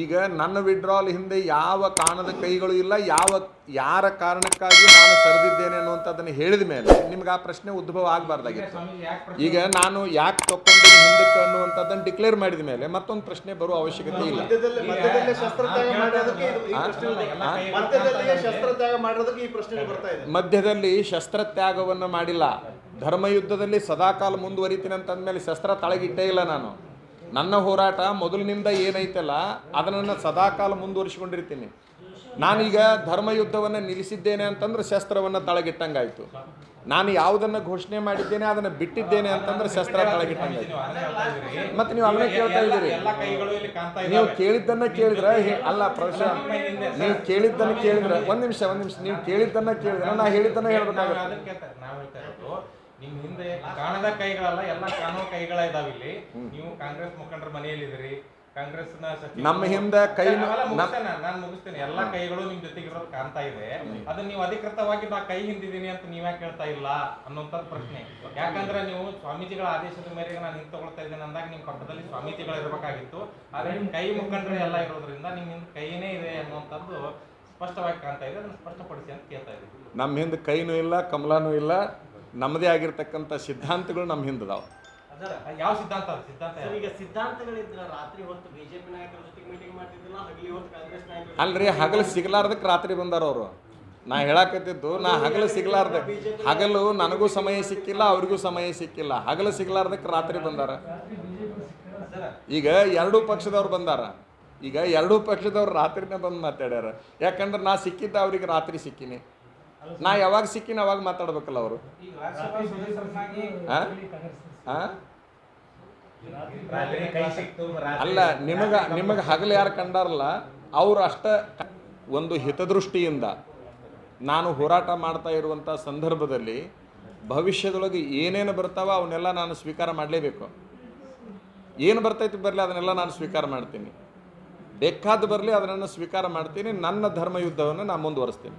ಈಗ ನನ್ನ ವಿಡ್ರಾಲ್ ಹಿಂದೆ ಯಾವ ಕಾಣದ ಕೈಗಳು ಇಲ್ಲ, ಯಾರ ಕಾರಣಕ್ಕಾಗಿ ನಾನು ಸರಿದಿದ್ದೇನೆ ಅನ್ನುವಂಥದ್ದನ್ನು ಹೇಳಿದ ಮೇಲೆ ನಿಮ್ಗೆ ಆ ಪ್ರಶ್ನೆ ಉದ್ಭವ ಆಗಬಾರ್ದಾಗಿತ್ತು. ಈಗ ನಾನು ಯಾಕೆ ತಗೊಂಡಿನಿ ಹಿಂದಕ್ಕೆ ಅನ್ನುವಂಥದ್ದನ್ನು ಡಿಕ್ಲೇರ್ ಮಾಡಿದ ಮೇಲೆ ಮತ್ತೊಂದು ಪ್ರಶ್ನೆ ಬರುವ ಅವಶ್ಯಕತೆ ಇಲ್ಲ. ಮಧ್ಯದಲ್ಲಿ ಶಸ್ತ್ರತ್ಯಾಗವನ್ನು ಮಾಡಿಲ್ಲ. ಧರ್ಮಯುದ್ಧದಲ್ಲಿ ಸದಾಕಾಲ ಮುಂದುವರಿತೀನಿ ಅಂತಂದ್ಮೇಲೆ ಶಸ್ತ್ರ ತಳಗಿಟ್ಟೇ ಇಲ್ಲ. ನನ್ನ ಹೋರಾಟ ಮೊದಲಿನಿಂದ ಏನೈತಲ್ಲ ಅದನ್ನು ಸದಾಕಾಲ ಮುಂದುವರಿಸಿಕೊಂಡಿರ್ತೀನಿ. ನಾನೀಗ ಧರ್ಮಯುದ್ಧವನ್ನು ನಿಲ್ಲಿಸಿದ್ದೇನೆ ಅಂತಂದ್ರೆ ಶಸ್ತ್ರವನ್ನು ತಳಗಿಟ್ಟಂಗಾಯ್ತು. ನಾನು ಯಾವುದನ್ನು ಘೋಷಣೆ ಮಾಡಿದ್ದೇನೆ ಅದನ್ನು ಬಿಟ್ಟಿದ್ದೇನೆ ಅಂತಂದ್ರೆ ಶಸ್ತ್ರ ತಳಗಿಟ್ಟಂಗಾಯ್ತು. ಮತ್ತೆ ನೀವು ಅದನ್ನ ಕೇಳ್ತಾ ಇದ್ದೀರಿ. ನೀವು ಕೇಳಿದ್ದನ್ನು ಕೇಳಿದ್ರೆ ಅಲ್ಲ ಪ್ರಶ್ನೆ, ನೀವು ಕೇಳಿದ್ದನ್ನು ಕೇಳಿದ್ರೆ ಒಂದು ನಿಮಿಷ ನೀವು ಕೇಳಿದ್ದನ್ನು ಕೇಳಿದ್ರೆ ನಾ ಹೇಳಿದ್ದನ್ನು ಹೇಳ್ಬೇಕಾಗುತ್ತೆ. ನಿಮ್ ಹಿಂದೆ ಕಾಣದ ಕೈಗಳಲ್ಲ, ಎಲ್ಲ ಕಾಣುವ ಕೈಗಳ ಇದಾವ. ಇಲ್ಲಿ ನೀವು ಕಾಂಗ್ರೆಸ್ ಮುಖಂಡರ ಮನೆಯಲ್ಲಿದ್ದೀರಿ, ಕಾಂಗ್ರೆಸ್ ನಮ್ಮ ಹಿಂದೆ ಕೈ ನಾನು ಮುಗಿಸ್ತೇನೆ. ಎಲ್ಲಾ ಕೈಗಳು ನಿಮ್ ಜೊತೆಗಿರೋದು ಕಾಣ್ತಾ ಇದೆ. ಅದನ್ನ ನೀವು ಅಧಿಕೃತವಾಗಿ ನಾ ಕೈ ಹಿಂದಿದ್ದೀನಿ ಅಂತ ನೀವ್ಯಾಕೆ ಹೇಳ್ತಾ ಇಲ್ಲ ಅನ್ನೋಂಥ ಪ್ರಶ್ನೆ. ಯಾಕಂದ್ರೆ ನೀವು ಸ್ವಾಮೀಜಿಗಳ ಆದೇಶದ ಮೇರೆಗೆ ನಾನು ಹಿಂದೆ ತಗೊಳ್ತಾ ಇದ್ದೇನೆ ಅಂದಾಗ ನಿಮ್ ಪಕ್ಕದಲ್ಲಿ ಸ್ವಾಮೀಜಿಗಳು ಇರಬೇಕಾಗಿತ್ತು. ಆದ್ರೆ ನಿಮ್ ಕೈ ಮುಖಂಡರು ಎಲ್ಲ ಇರೋದ್ರಿಂದ ನಿಮ್ ಹಿಂದೆ ಕೈನೇ ಇದೆ ಅನ್ನುವಂಥದ್ದು ಸ್ಪಷ್ಟವಾಗಿ ಕಾಣ್ತಾ ಇದೆ. ಅದನ್ನ ಸ್ಪಷ್ಟಪಡಿಸಿ ಅಂತ ಕೇಳ್ತಾ ಇದ್ದೀವಿ. ನಮ್ಮ ಹಿಂದೆ ಕೈನೂ ಇಲ್ಲ, ಕಮಲಾನೂ ಇಲ್ಲ. ನಮ್ಮದೇ ಆಗಿರ್ತಕ್ಕಂಥ ಸಿದ್ಧಾಂತಗಳು ನಮ್ಮ ಹಿಂದದಾವ. ಯಾವ ಸಿದ್ಧಾಂತ? ಈಗ ಸಿದ್ಧಾಂತಗಳಿದ್ರ ರಾತ್ರಿ ಹೊತ್ತು ಬಿಜೆಪಿ ನಾಯಕರ ಜೊತೆಗೆ ಮೀಟಿಂಗ್ ಮಾಡ್ತಿದ್ದಿಲ್ಲ, ಹಗಲಿ ಹೊತ್ತು ಕಾಂಗ್ರೆಸ್ ನಾಯಕರು. ಅಲ್ರಿ, ಹಗಲು ಸಿಗಲಾರ್ದಕ್ಕೆ ರಾತ್ರಿ ಬಂದಾರ ಅವರು. ನಾ ಹೇಳಕತ್ತಿದ್ದು, ನಾ ಹಗಲು ಸಿಗಲಾರ್ದ, ಹಗಲು ನನಗೂ ಸಮಯ ಸಿಕ್ಕಿಲ್ಲ, ಅವ್ರಿಗೂ ಸಮಯ ಸಿಕ್ಕಿಲ್ಲ. ಹಗಲು ಸಿಗಲಾರ್ದಕ್ಕೆ ರಾತ್ರಿ ಬಂದಾರ. ಈಗ ಎರಡೂ ಪಕ್ಷದವ್ರು ಬಂದಾರ. ಈಗ ಎರಡೂ ಪಕ್ಷದವ್ರು ರಾತ್ರಿನೇ ಬಂದು ಮಾತಾಡ್ಯಾರ. ಯಾಕಂದ್ರೆ ನಾ ಸಿಕ್ಕಿದ್ದ ಅವ್ರಿಗೆ ರಾತ್ರಿ ಸಿಕ್ಕಿನಿ. ನಾ ಯಾವಾಗ ಸಿಕ್ಕಿನ ಅವಾಗ ಮಾತಾಡ್ಬೇಕಲ್ಲ ಅವರು. ಅಲ್ಲ, ನಿಮಗೆ ಹಗಲು ಯಾರು ಕಂಡಾರಲ್ಲ ಅವರು ಅಷ್ಟ ಒಂದು ಹಿತದೃಷ್ಟಿಯಿಂದ ನಾನು ಹೋರಾಟ ಮಾಡ್ತಾ ಇರುವಂಥ ಸಂದರ್ಭದಲ್ಲಿ ಭವಿಷ್ಯದೊಳಗೆ ಏನೇನು ಬರ್ತಾವ ಅವನ್ನೆಲ್ಲ ನಾನು ಸ್ವೀಕಾರ ಮಾಡಲೇಬೇಕು. ಏನು ಬರ್ತೈತಿ ಬರಲಿ ಅದನ್ನೆಲ್ಲ ನಾನು ಸ್ವೀಕಾರ ಮಾಡ್ತೀನಿ. ಬೇಕಾದ ಬರಲಿ ಅದನ್ನು ಸ್ವೀಕಾರ ಮಾಡ್ತೀನಿ. ನನ್ನ ಧರ್ಮ ಯುದ್ಧವನ್ನು ನಾನು ಮುಂದುವರಿಸ್ತೀನಿ.